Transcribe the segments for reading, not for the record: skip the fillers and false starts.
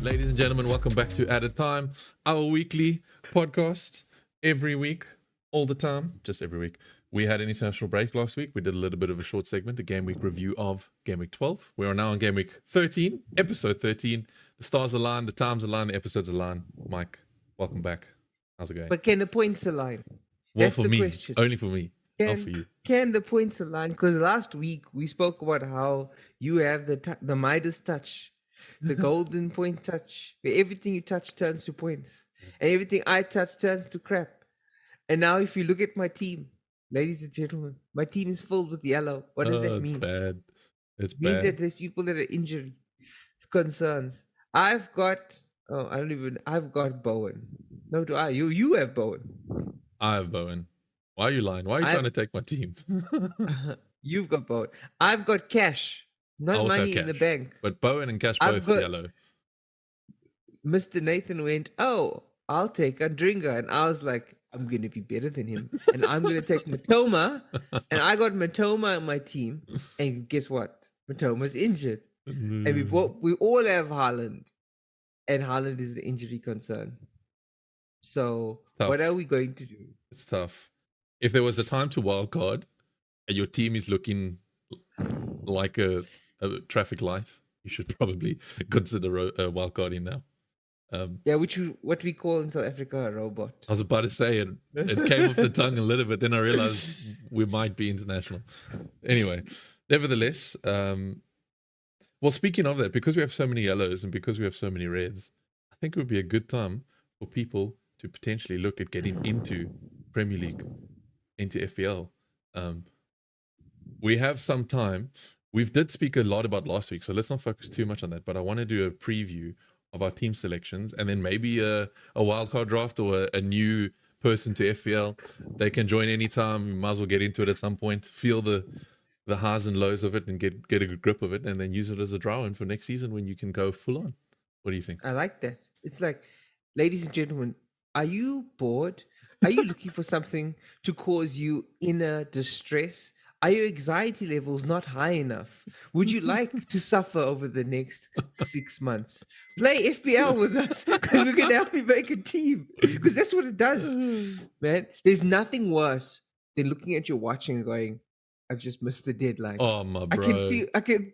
Ladies and gentlemen, welcome back to At a Time, our weekly podcast. Every week, all the time, just every week. We had an international break last week. We did a little bit of a short segment, a game week review of game week 12. We are now on game week 13, episode 13. The stars align, the times align, the episodes align. Mike, welcome back. How's it going? But can the points align? Well, That's for the me, question. only for me, not for you. Can the points align? Because last week we spoke about how you have the Midas touch, the golden point touch, where everything you touch turns to points, and everything I touch turns to crap. And now, if you look at my team, ladies and gentlemen, my team is filled with yellow. What does that mean? It's bad. It means that there's people that are injured. It's concerns. I've got Bowen. No, do I? You have Bowen. I have Bowen. Why are you lying? Why are you trying to take my team? You've got Bowen. I've got cash. Not money in the bank. But Bowen and Cash both yellow. Mr. Nathan went, oh, I'll take Andringa. And I was like, I'm going to be better than him. And I'm going to take Matoma. And I got Matoma on my team. And guess what? Matoma's injured. And we all have HAALAND. And HAALAND is the injury concern. So what are we going to do? It's tough. If there was a time to wildcard and your team is looking like a traffic light, you should probably consider a wildcarding now. What we call in South Africa a robot. I was about to say it. It came off the tongue a little bit. Then I realized we might be international. Anyway, nevertheless, well, speaking of that, because we have so many yellows and because we have so many reds, I think it would be a good time for people to potentially look at getting into Premier League, into FPL. We have some time. We did speak a lot about last week, so let's not focus too much on that. But I want to do a preview of our team selections and then maybe a wildcard draft or a new person to FPL. They can join anytime. You might as well get into it at some point. Feel the highs and lows of it and get a good grip of it and then use it as a draw-in for next season when you can go full on. What do you think? I like that. It's like, ladies and gentlemen, are you bored? Are you looking for something to cause you inner distress? Are your anxiety levels not high enough? Would you like to suffer over the next 6 months? Play FPL with us because we're going to help you make a team. Because that's what it does, man. There's nothing worse than looking at your watch and going, I've just missed the deadline. Oh, my bro. I can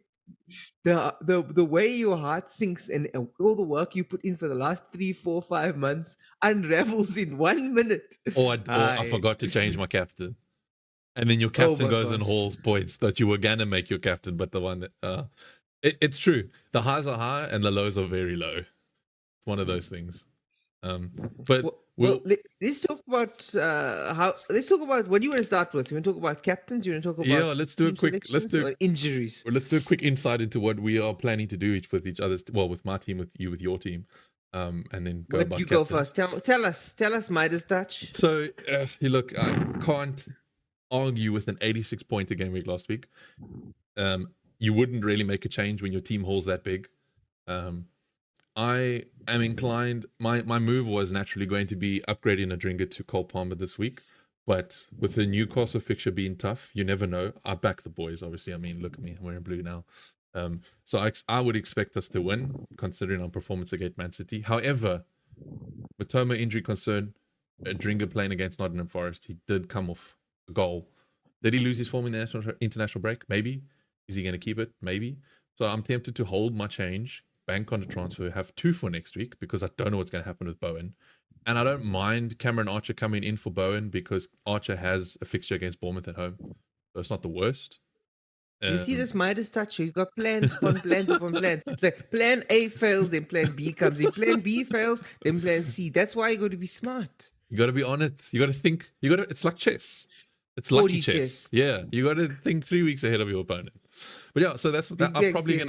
the way your heart sinks and all the work you put in for the last 3, 4, 5 months unravels in 1 minute. Or I forgot to change my captain. And then your captain goes and hauls points that you were going to make your captain, but the one that... it's true. The highs are high and the lows are very low. It's one of those things. But let's talk about let's talk about what you want to start with. You want to talk about captains? You want to talk about let's do a quick injuries. Let's do a quick insight into what we are planning to do with each other's. Well, with my team, with you, with your team, and then go about. You go first. Tell us Midas touch. So look, I can't argue with an 86 pointer game week last week. You wouldn't really make a change when your team hauls that big. I am inclined. My move was naturally going to be upgrading Andringa to Cole Palmer this week, but with the Newcastle fixture being tough, you never know. I back the boys, obviously. I mean, look at me, I'm wearing blue now. So I would expect us to win, considering our performance against Man City. However, Matoma injury concern, Andringa playing against Nottingham Forest, he did come off a goal. Did he lose his form in the international break? Maybe. Is he going to keep it? Maybe. So I'm tempted to hold my change, bank on the transfer, have 2 for next week because I don't know what's going to happen with Bowen. And I don't mind Cameron Archer coming in for Bowen because Archer has a fixture against Bournemouth at home. So it's not the worst. You see this Midas touch? He's got plans upon plans upon plans. It's like plan A fails, then plan B comes in. Plan B fails, then plan C. That's why you got to be smart. You got to be on it. You got to think. It's like chess. It's lucky chess. Yeah, you got to think 3 weeks ahead of your opponent. But yeah, so that's that. I'm probably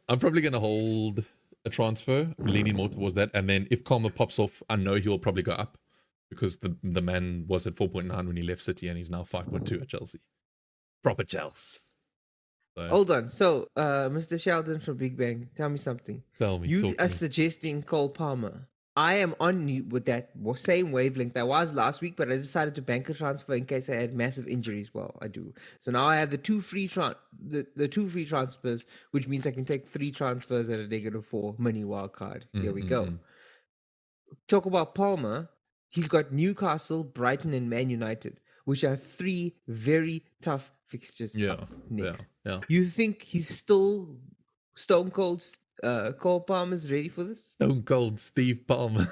I'm probably gonna hold a transfer, leaning more towards that. And then if Palmer pops off, I know he'll probably go up because the man was at 4.9 when he left City, and he's now 5.2 at Chelsea. Proper Chelsea. So, hold on. So, Mr. Sheldon from Big Bang, tell me something. Tell me. You are suggesting Cole Palmer. I am on you with that same wavelength I was last week, but I decided to bank a transfer in case I had massive injuries. Well, I do. So now I have the two free transfers, which means I can take 3 transfers at a -4 mini wild card. Here we go. Talk about Palmer. He's got Newcastle, Brighton, and Man United, which are 3 very tough fixtures up next. Yeah. You think he's still stone cold? Cole Palmer's ready for this? Stone cold Steve Palmer.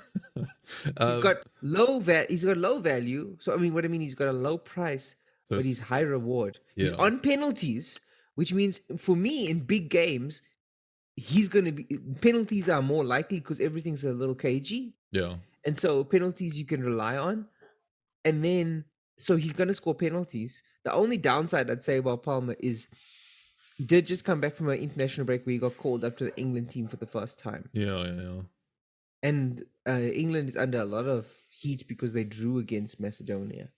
He's got low value. So what I mean, he's got a low price, So but he's high reward. He's yeah. on penalties, which means for me in big games, he's gonna be penalties are more likely because everything's a little cagey. Yeah. And so penalties you can rely on. And then so he's gonna score penalties. The only downside I'd say about Palmer is he did just come back from an international break where he got called up to the England team for the first time. Yeah. And England is under a lot of heat because they drew against Macedonia.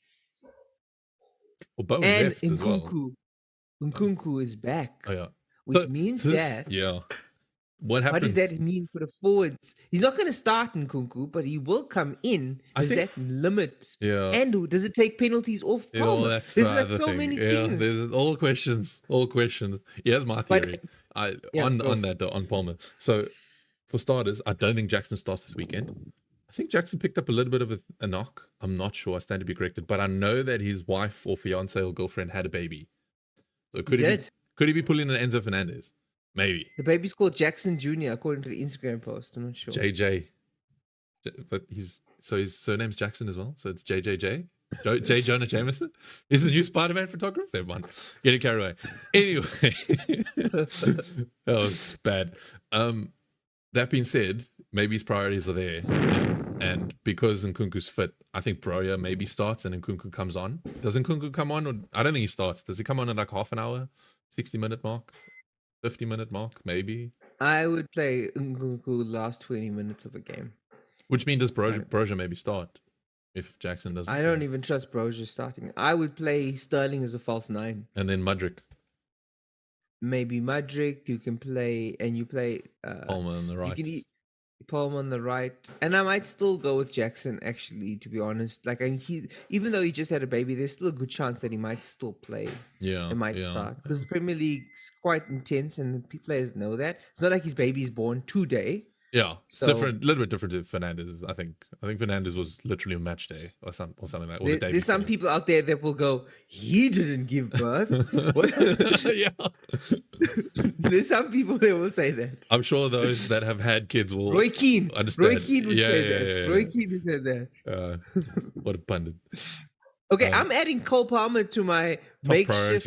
Well, Bowen And left as well. Nkunku is back. Oh yeah. Which means that What happens? What does that mean for the forwards? He's not going to start Nkunku, but he will come in. Does that limit? Yeah. And does it take penalties off Palmer? Well, that's the other so thing. many things. There's all questions. Here's my theory. On Palmer. So, for starters, I don't think Jackson starts this weekend. I think Jackson picked up a little bit of a knock. I'm not sure. I stand to be corrected, but I know that his wife or fiance or girlfriend had a baby. So could he be pulling an Enzo Fernandez? Maybe. The baby's called Jackson Jr. according to the Instagram post. I'm not sure. JJ. But his surname's Jackson as well. So it's JJJ. J. Jonah Jameson. He's the new Spider-Man photographer. Never mind. Getting carried away. Anyway. That was bad. That being said, maybe his priorities are there. And because Nkunku's fit, I think Broja maybe starts and Nkunku comes on. Does Nkunku come on? Or I don't think he starts. Does he come on at like half an hour? 60-minute mark? 50-minute mark, maybe. I would play Nkunku last 20 minutes of a game. Which means does Broja maybe start if Jackson doesn't? I don't even trust Broja starting. I would play Sterling as a false 9. And then Mudryk. Maybe Mudryk. You can play, and you play Palmer on the right. You can Palmer on the right, and I might still go with Jackson. Actually, to be honest, even though he just had a baby, there's still a good chance that he might still play. Yeah, and might start because the Premier League's quite intense, and the players know that. It's not like his baby's born today. Yeah, it's different, a little bit different to Fernandez. I think Fernandez was literally a match day or something like that. There's some people out there that will go, he didn't give birth. Yeah. There's some people that will say that. I'm sure those that have had kids will Roy Keane understand. Roy Keane would say that. Yeah. Roy Keane would say that. What a pundit. Okay, I'm adding Cole Palmer to my makeshift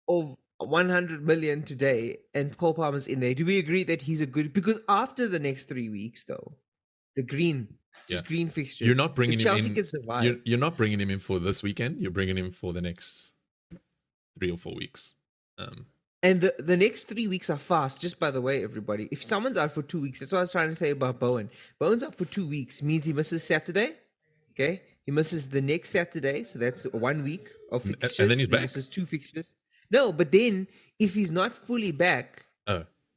of 100 million today, and Cole Palmer's in there. Do we agree that he's a good? Because after the next 3 weeks, though, the green fixture, you're not bringing him in. Can survive. You're not bringing him in for this weekend. You're bringing him for the next 3 or 4 weeks. And the next 3 weeks are fast. Just by the way, everybody, if someone's out for 2 weeks, that's what I was trying to say about Bowen. Bowen's out for 2 weeks, means he misses Saturday. Okay, he misses the next Saturday, so that's 1 week of fixtures. And then he's back. He misses 2 fixtures. No, but then if he's not fully back,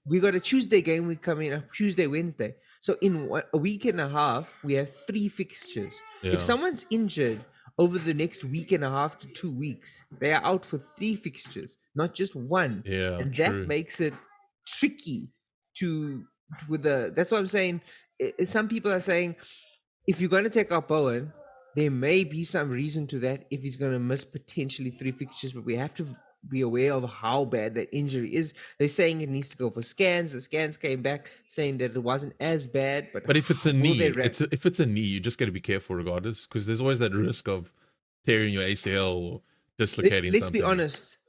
we got a Tuesday game week coming up, Tuesday, Wednesday. So in a week and a half, we have 3 fixtures. Yeah. If someone's injured over the next week and a half to 2 weeks, they are out for 3 fixtures, not just 1. Yeah, and true. that makes it tricky that's what I'm saying. Some people are saying, if you're going to take out Bowen, there may be some reason to that if he's going to miss potentially 3 fixtures, but we have to be aware of how bad that injury is. They're saying it needs to go for scans. The scans came back saying that it wasn't as bad. But if it's a knee, if it's a knee, you just got to be careful regardless, because there's always that risk of tearing your ACL or dislocating something. Let's be honest.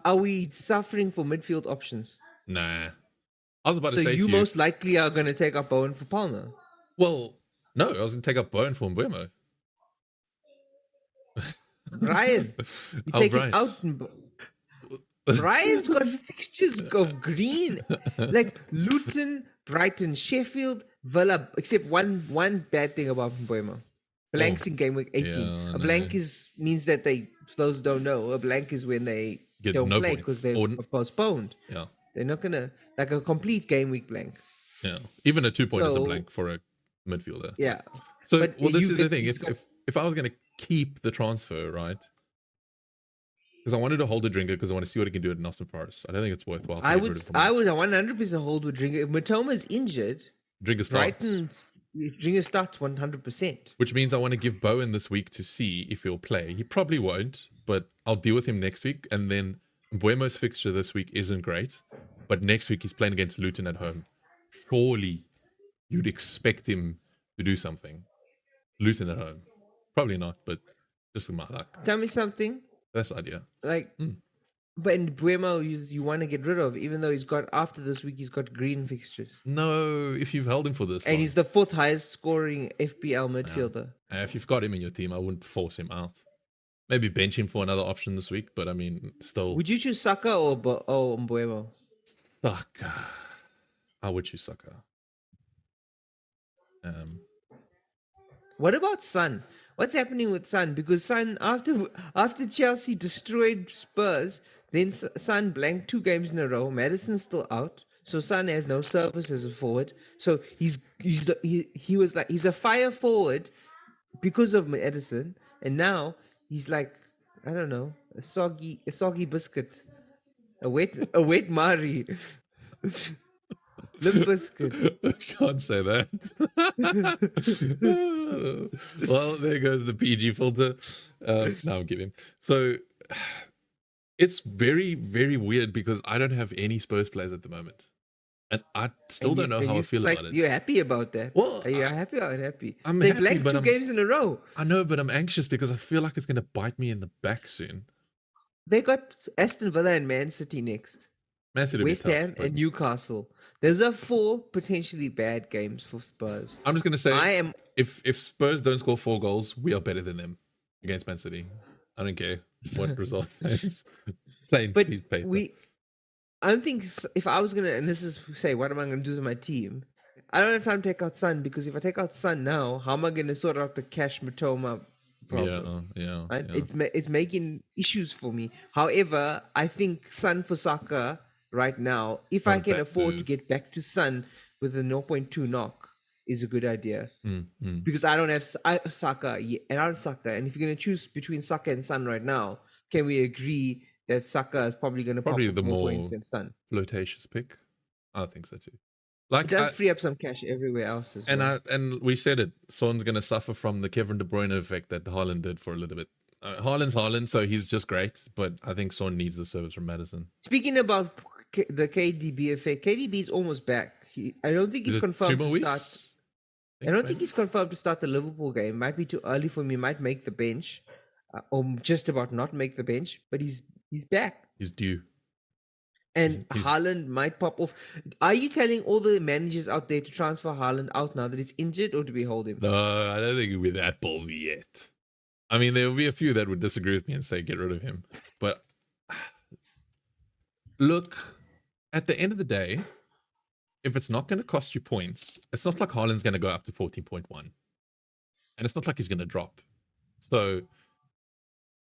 Are we suffering for midfield options? Nah. I was about to say to you. So you most likely are going to take up Bowen for Palmer? Well, no. I was going to take up Bowen for Mbeumo. Ryan, you're taking out... Brian's got fixtures of green, like Luton, Brighton, Sheffield, Villa. Except one bad thing about Mbeumo: blanks in game week 18. Yeah, a blank means that those who don't know, a blank is when they don't play because they're postponed. Yeah, they're not gonna like a complete game week blank. Yeah, even a 2 point is a blank for a midfielder. Yeah, So, but well, this is the thing. he's got. If I was going to keep the transfer, right? Because I wanted to hold a drinker because I want to see what he can do at Nottingham Forest. I don't think it's worthwhile to I get would rid of him. I would 100% hold with Drinker. If Matoma's injured, Drinker starts, Brighton Drinker starts 100%. which means I want to give Bowen this week to see if he'll play. He probably won't, but I'll deal with him next week. And then Buemo's fixture this week isn't great, but next week he's playing against Luton at home. Surely you'd expect him to do something. Luton at home, probably not, but just my luck. Tell me something That's the idea. like. But in Buemo, you want to get rid of, even though he's got after this week he's got green fixtures, No, if you've held him for this and long, he's the fourth highest scoring FPL midfielder. if you've got him in your team, I wouldn't force him out. Maybe bench him for another option this week, but I mean, still. Would you choose Saka or Mbuemo? Saka. I would choose Saka. What about Son? What's happening with Son? Because Son, after Chelsea destroyed Spurs, then Son blanked 2 games in a row. Madison's still out, so Son has no service as a forward. So he was like he's a fire forward because of Madison, and now he's like, I don't know, a soggy biscuit, a wet Mari. Limp biscuit. I can't say that. Well, there goes the PG filter. No, I'm kidding. So it's very, very weird because I don't have any Spurs players at the moment. And I still don't know how I feel about it. You're happy about that? Well, Are you happy or unhappy? I'm They happy, blanked but 2 games in a row. I know, but I'm anxious because I feel like it's going to bite me in the back soon. They got Aston Villa and Man City next. Man City will be West tough, Ham but and Newcastle. Those are 4 potentially bad games for Spurs. I'm just going to say, if Spurs don't score 4 goals, we are better than them against Man City. I don't care what result says. Plain paper. I don't think if I was gonna, and this is say, what am I gonna do to my team? I don't have time to take out Sun because if I take out Sun now, how am I gonna sort out the Cash Matoma problem? Yeah. Right? It's making issues for me. However, I think Sun for Saka right now, if I can afford to get back to Sun with a 0.2 knock, is a good idea. Because I don't have Saka and I don't Saka, and if you're gonna choose between Saka and Sun right now, can we agree that Saka is probably going to pop up more points than Son? Flirtatious pick. I think so too. Like, it does free up some cash everywhere else as well. And we said it. Son's going to suffer from the Kevin De Bruyne effect that Haaland did for a little bit. Haaland's Haaland, so he's just great. But I think Son needs the service from Madison. Speaking about the KDB effect, KDB is almost back. I don't think he's confirmed to start. I don't think he's confirmed to start the Liverpool game. Might be too early for him. He might make the bench, or just about not make the bench. But he's back. He's due. And Haaland might pop off. Are you telling all the managers out there to transfer Haaland out now that he's injured, or do we hold him? No, I don't think we're that ballsy yet. I mean, there will be a few that would disagree with me and say get rid of him. But look, at the end of the day, if it's not going to cost you points, it's not like Haaland's going to go up to 14.1. And it's not like he's going to drop. So,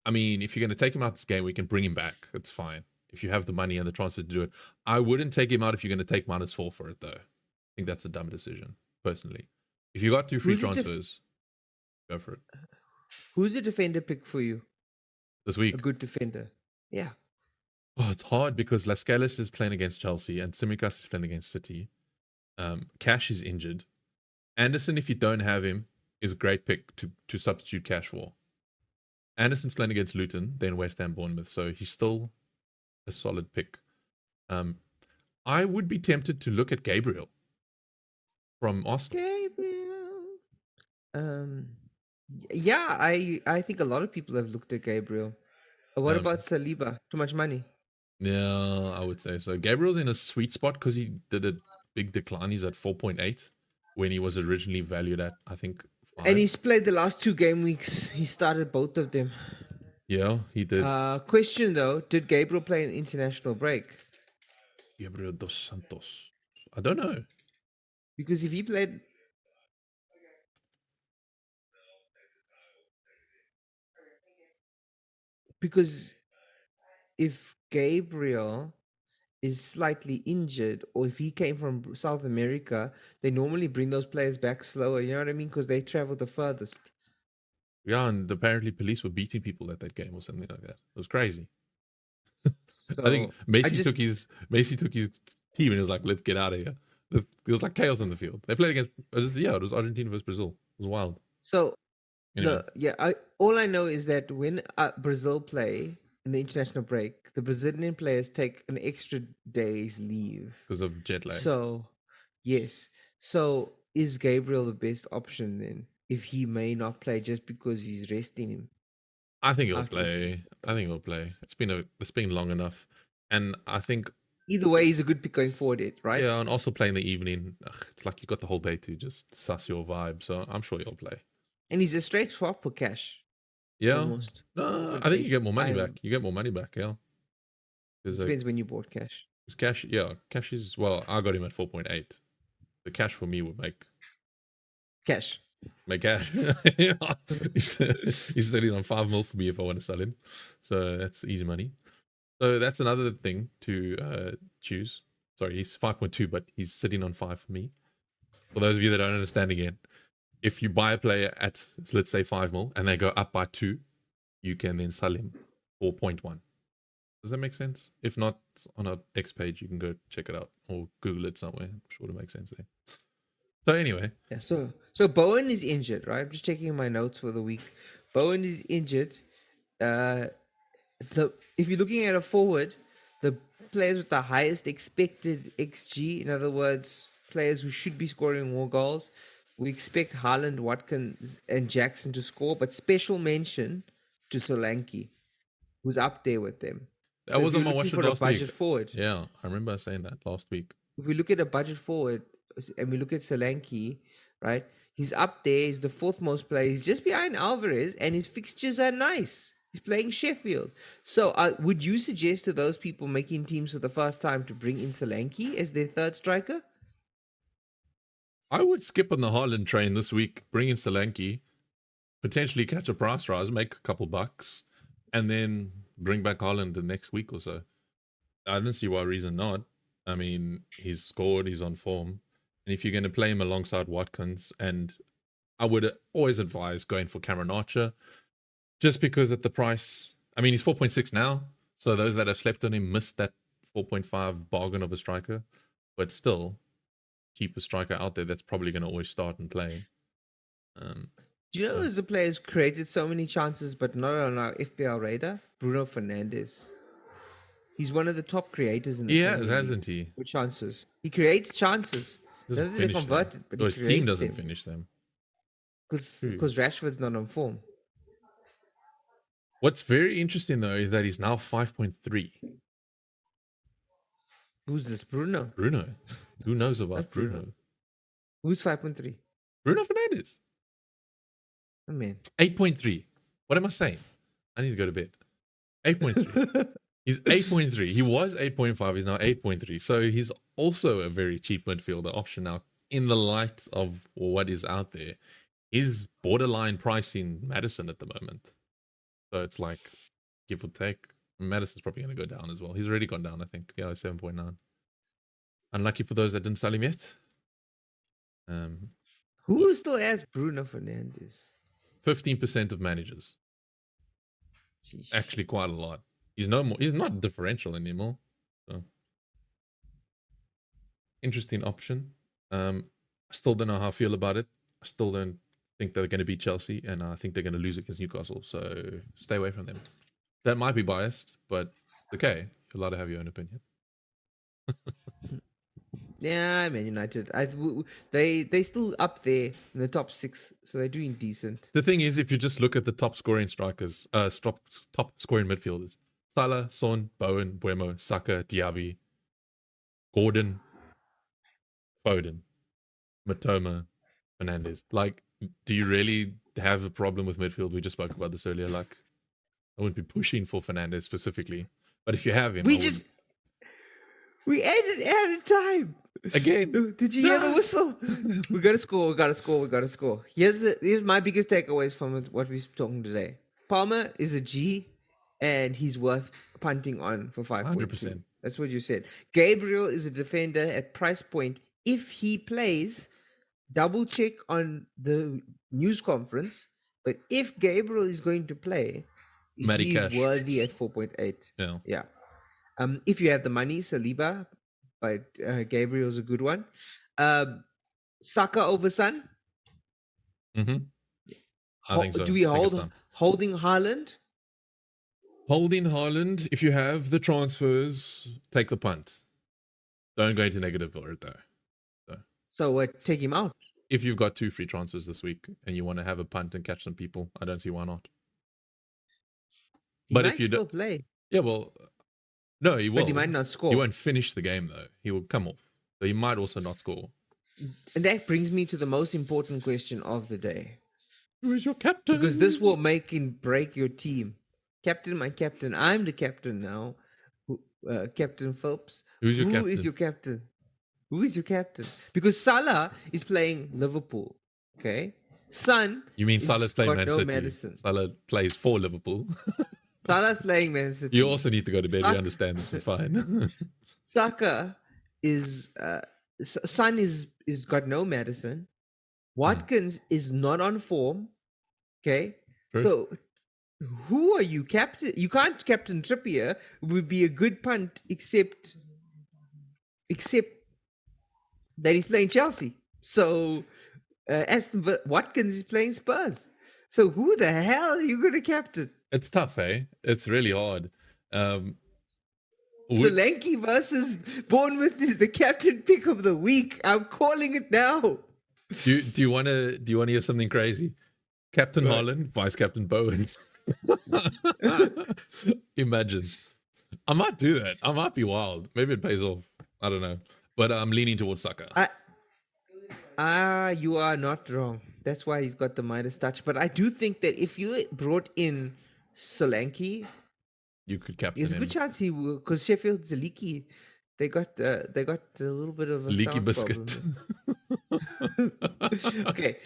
I mean, if you're going to take him out this game, we can bring him back. It's fine. If you have the money and the transfer to do it. I wouldn't take him out if you're going to take -4 for it, though. I think that's a dumb decision, personally. If you got 2 free transfers, go for it. Who's the defender pick for you? This week? A good defender. Yeah. Oh, it's hard because Lascalis is playing against Chelsea and Tsimikas is playing against City. Cash is injured. Anderson, if you don't have him, is a great pick to substitute Cash for. Anderson's playing against Luton, then West Ham, Bournemouth, so he's still a solid pick. I would be tempted to look at Gabriel from Arsenal. Gabriel. Yeah, I think a lot of people have looked at Gabriel. What about Saliba? Too much money? Yeah, I would say so. Gabriel's in a sweet spot because he did a big decline. He's at 4.8 when he was originally valued at, I think, 5. And he's played the last 2 game weeks. He started both of them. Yeah, he did. Question though, did Gabriel play an international break? Gabriel dos Santos. I don't know. Because if he played... Because if Gabriel is slightly injured, or if he came from South America, they normally bring those players back slower. You know what I mean? Because they travel the furthest. Yeah, and apparently police were beating people at that game or something like that. It was crazy. I think So I Messi just took his team and he was like, "Let's get out of here." There was like chaos on the field. They played against it was Argentina versus Brazil. It was wild. so Anyway, all I know is that when Brazil play in the international break, the Brazilian players take an extra day's leave. because of jet lag, So yes, so is Gabriel the best option then? If he may not play just because he's resting him I think he'll after Italy. play. I think he'll play. It's been long enough, and I think Either way, he's a good pick going forward, right? yeah, and also play in the evening. It's like you got the whole day to just suss your vibe. So I'm sure he'll play. And he's a straight swap for cash, Yeah, almost. no, But I think you if get more money back. You get more money back. Yeah, it because depends when you bought cash. cash. Yeah, cash is well. I got him at 4.8. The cash for me would Cash. make cash. Yeah. He's selling on 5 mil for me if I want to sell him. So that's easy money. So that's another thing to choose. Sorry, he's 5.2, but he's sitting on 5 for me. For those of you that don't understand again, if you buy a player at, let's say, 5 mil and they go up by 2, you can then sell him 4.1. Does that make sense? If not, on our X page, you can go check it out or Google it somewhere. I'm sure it'll make sense there. So anyway, Yeah, so Bowen is injured, right? I'm just checking my notes for the week. Bowen is injured. If you're looking at a forward, the players with the highest expected XG, in other words, players who should be scoring more goals, we expect HAALAND, Watkins, and Jackson to score, but special mention to Solanke, who's up there with them. that So if was on you're my looking watch it for a last budget week. forward, Yeah, I remember saying that last week. if we look at a budget forward and we look at Solanke, right? He's up there. He's the fourth most player. He's just behind Alvarez, and his fixtures are nice. He's playing Sheffield. So, would you suggest to those people making teams for the first time to bring in Solanke as their third striker? I would skip on the Haaland train this week, bring in Solanke, potentially catch a price rise, make a couple bucks, and then bring back Haaland the next week or so. I don't see why reason not. I mean, he's scored, he's on form. And if you're going to play him alongside Watkins, and I would always advise going for Cameron Archer, just because at the price, I mean, he's 4.6 now. So those that have slept on him missed that 4.5 bargain of a striker. But still, cheapest striker out there that's probably going to always start and play. Do you know there's a player who's created so many chances but not on our FPL radar? Bruno Fernandes. He's one of the top creators in the He Premier has, League hasn't he? for chances. He creates chances. Doesn't Doesn't they finish them. convert it, but Or he his team creates doesn't them finish them. True. because Rashford's not on form. What's very interesting though is that he's now 5.3. Who's this? Bruno. Bruno. Who knows about Not Bruno. Bruno? Who's 5.3? Bruno Fernandes. Oh man. 8.3. What am I saying? I need to go to bed. 8.3. He's 8.3. He was 8.5. He's now 8.3. So he's also a very cheap midfielder option now in the light of what is out there. He's borderline pricing Madison at the moment. So it's like, give or take. Madison's probably going to go down as well. He's already gone down, I think. Yeah, 7.9. Unlucky for those that didn't sell him yet. Who still has Bruno Fernandes? 15% of managers. Sheesh. Actually, quite a lot. He's no more. He's not differential anymore. So interesting option. I still don't know how I feel about it. I still don't think they're going to beat Chelsea, and I think they're going to lose against Newcastle. So stay away from them. That might be biased, but okay. You're allowed to have your own opinion. Yeah, Man United. They still up there in the top 6, so they're doing decent. The thing is, if you just look at the top scoring strikers, top scoring midfielders, Salah, Son, Bowen, Buemo, Saka, Diaby, Gordon, Foden, Matoma, Fernandes. Like, do you really have a problem with midfield? We just spoke about this earlier. Like, I wouldn't be pushing for Fernandes specifically, but if you have him, We added time. Again. Did you hear the whistle? We gotta score. Here's my biggest takeaways from what we're talking today. Palmer is a G, and he's worth punting on for 5.2. 100%. That's what you said. Gabriel is a defender at price point. If he plays, double check on the news conference. But if Gabriel is going to play, Matty he is Cash. worthy at 4.8. Yeah. Yeah. If you have the money, Saliba, but Gabriel's a good one. Saka over Son. Mm-hmm. I think so. Do we I think it's done. holding Haaland? Holding Haaland, if you have the transfers, take the punt. Don't go into negative for it though. So take him out. If you've got 2 free transfers this week and you want to have a punt and catch some people, I don't see why not. He But might if you still don't, play. yeah, well, no, he will. But he might not score. He won't finish the game though. He will come off. So he might also not score. And that brings me to the most important question of the day. Who is your captain? Because this will make and break your team. Captain, my captain. I'm the captain now. Captain Phelps. Who's your captain? Who is your captain? Who is your captain? Because Salah is playing Liverpool. Okay. Son. You mean Salah's playing Man City? Medicine. Salah plays for Liverpool. Salah's playing Man City. You also need to go to bed. We understand this. It's fine. Saka is Son is got no medicine. Watkins is not on form. Okay. True. So who are you captain? You can't captain Trippier. It would be a good punt, except that he's playing Chelsea. So Watkins is playing Spurs. So who the hell are you going to captain? It's tough, eh? It's really hard. Solanke versus Bournemouth is the captain pick of the week. I'm calling it now. Do you want to hear something crazy? Captain Haaland, Vice Captain Bowen. Imagine. I might do that. I might be wild. Maybe it pays off. I don't know. But I'm leaning towards Saka. You are not wrong. That's why he's got the Midas touch. But I do think that if you brought in Solanke, you could captain there's a him. good chance he will, because Sheffield's leaky. They got a little bit of a leaky biscuit. Okay,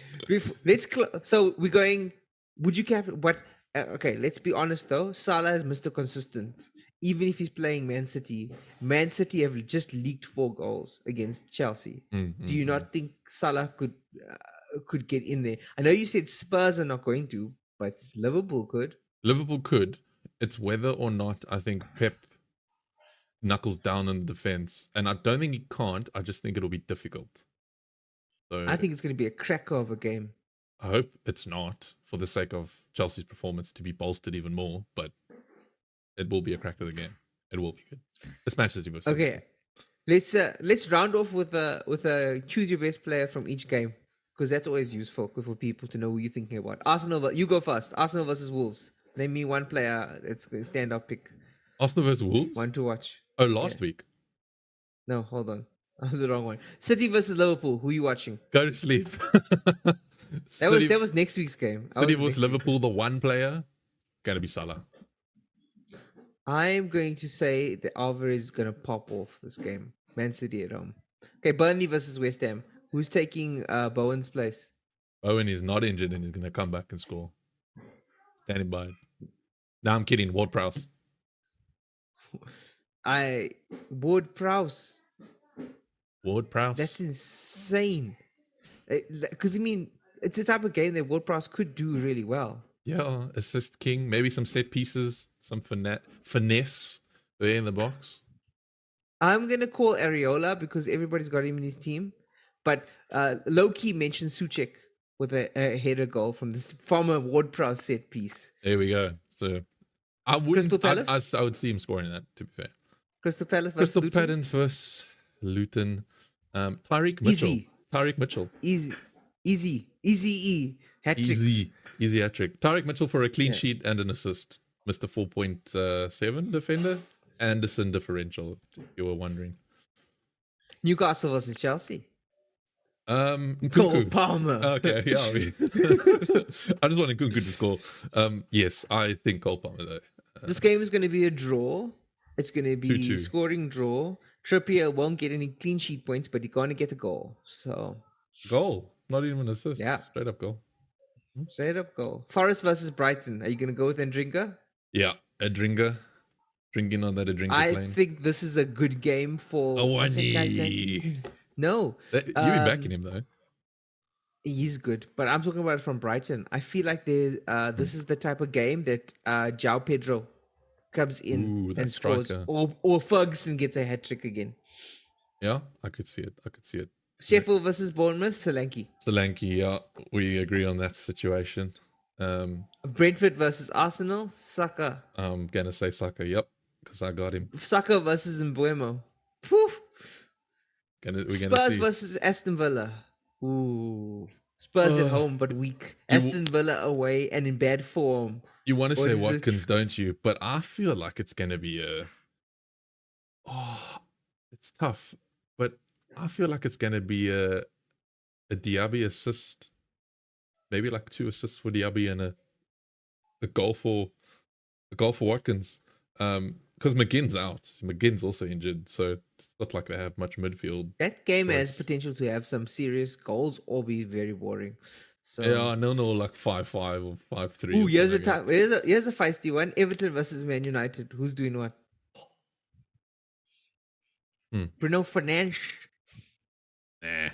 so we're going. Would you captain what? Okay, let's be honest though. Salah is Mr. Consistent. Even if he's playing Man City have just leaked 4 goals against Chelsea. Do you not think Salah could get in there? I know you said Spurs are not going to, but Liverpool could. Liverpool could. It's whether or not I think Pep knuckles down in the defense, and I don't think he can't. I just think it'll be difficult. So I think it's going to be a cracker of a game. I hope it's not, for the sake of Chelsea's performance to be bolstered even more, but it will be a crack of the game. It will be good. It's Manchester City versus Okay, let's round off with a choose your best player from each game, because that's always useful for people to know who you're thinking about. Arsenal, you go first. Arsenal versus Wolves. Name me one player. It's a stand-up pick. Arsenal versus Wolves? One to watch. Oh, last week. No, hold on. I'm the wrong one. City versus Liverpool. Who are you watching? Go to sleep. That was next week's game. City versus Liverpool, the one player, going to be Salah. I'm going to say that Alvarez is going to pop off this game. Man City at home. Okay, Burnley versus West Ham. Who's taking Bowen's place? Bowen is not injured and he's going to come back and score. Standing by. No, I'm kidding. Ward-Prowse. Ward-Prowse. Ward-Prowse? That's insane. Because, I mean, it's the type of game that Ward-Prowse could do really well. Yeah, assist king. Maybe some set pieces. Some finesse there in the box. I'm going to call Areola because everybody's got him in his team. But low-key mentioned Souček with a header goal from a Ward-Prowse set piece. There we go. So I wouldn't. Crystal Palace? I would see him scoring that, to be fair. Crystal Palace versus Luton? Palace versus Luton. Tyreek Mitchell. Easy. Tyreek Mitchell. Easy. Hat-trick. Easy hat-trick. Tyreek Mitchell for a clean sheet and an assist. Mr. 4.7 defender. Anderson differential, if you were wondering. Newcastle versus Chelsea. Nkunku. Palmer. Okay, yeah. I just wanted Nkunku to score. Yes, I think Cole Palmer, though. This game is going to be a draw. It's going to be 2-2. Scoring draw. Trippier won't get any clean sheet points, but he's going to get a goal. So Goal. Not even an assist. Yeah. Straight up goal. Straight up goal. Forest versus Brighton. Are you going to go with Ndringa? Yeah, Adringa. Drinking on that a drink I plane. think this is a good game for what's that guy's name? No, You've been backing him though. he's good, but I'm talking about from Brighton. I feel like this is the type of game that João Pedro comes in Ooh, that and scores, striker. or Ferguson gets a hat trick again. Yeah, I could see it. Sheffield versus Bournemouth, Solanke. Solanke, yeah, we agree on that situation. Brentford versus Arsenal, Saka. I'm gonna say Saka, yep, because I got him. Saka versus Mbuemo. Phew. We're gonna Spurs see. versus Aston Villa. Ooh. Spurs at home but weak. Aston Villa away and in bad form. You want to What say is it? Watkins, don't you? But I feel like it's gonna be it's tough. But I feel like it's gonna be a Diaby assist, maybe like 2 assists for Diaby and a goal for Watkins. Because McGinn's out. McGinn's also injured, so it's not like they have much midfield. That game has choice. potential to have some serious goals or be very boring. So Yeah, no, like 5-5 or 5-3. ooh, here's a feisty one. Everton versus Man United. Who's doing what? Bruno Fernandes. Nah.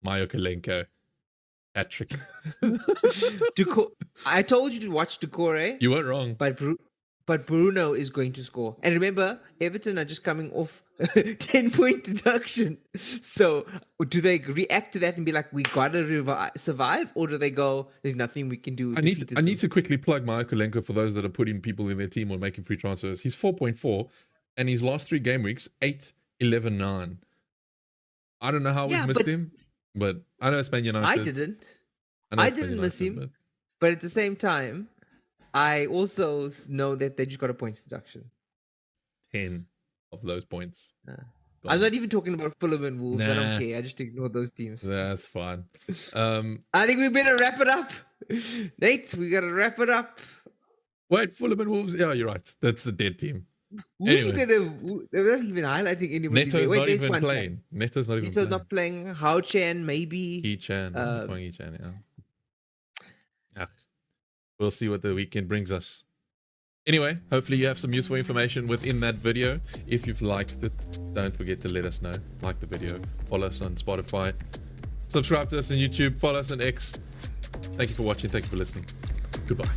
Mikyle hat trick. I told you to watch Decore. You weren't wrong. But Bruno is going to score. And remember, Everton are just coming off 10-point deduction. So do they react to that and be like, we gotta survive? Or do they go, there's nothing we can do? I need to quickly plug Mikyle for those that are putting people in their team or making free transfers. He's 4.4 and his last 3 game weeks, 8, 11, 9. I don't know how we've missed him, but I know it's Man United. I didn't miss him. But at the same time, I also know that they just got a points deduction. 10 of those points. I'm not even talking about Fulham and Wolves. I don't care. I just ignore those teams. That's fine. I think we better wrap it up. Nate, we got to wrap it up. Wait, Fulham and Wolves? Yeah, you're right. That's a dead team. They're not even highlighting anybody. Neto's not even playing. Neto's not playing. Hao-Chan, maybe. Hee-Chan. Hee-Chan, yeah. We'll see what the weekend brings us. Anyway, hopefully you have some useful information within that video. If you've liked it, don't forget to let us know. Like the video, follow us on Spotify, subscribe to us on YouTube, follow us on X. Thank you for watching. Thank you for listening. Goodbye.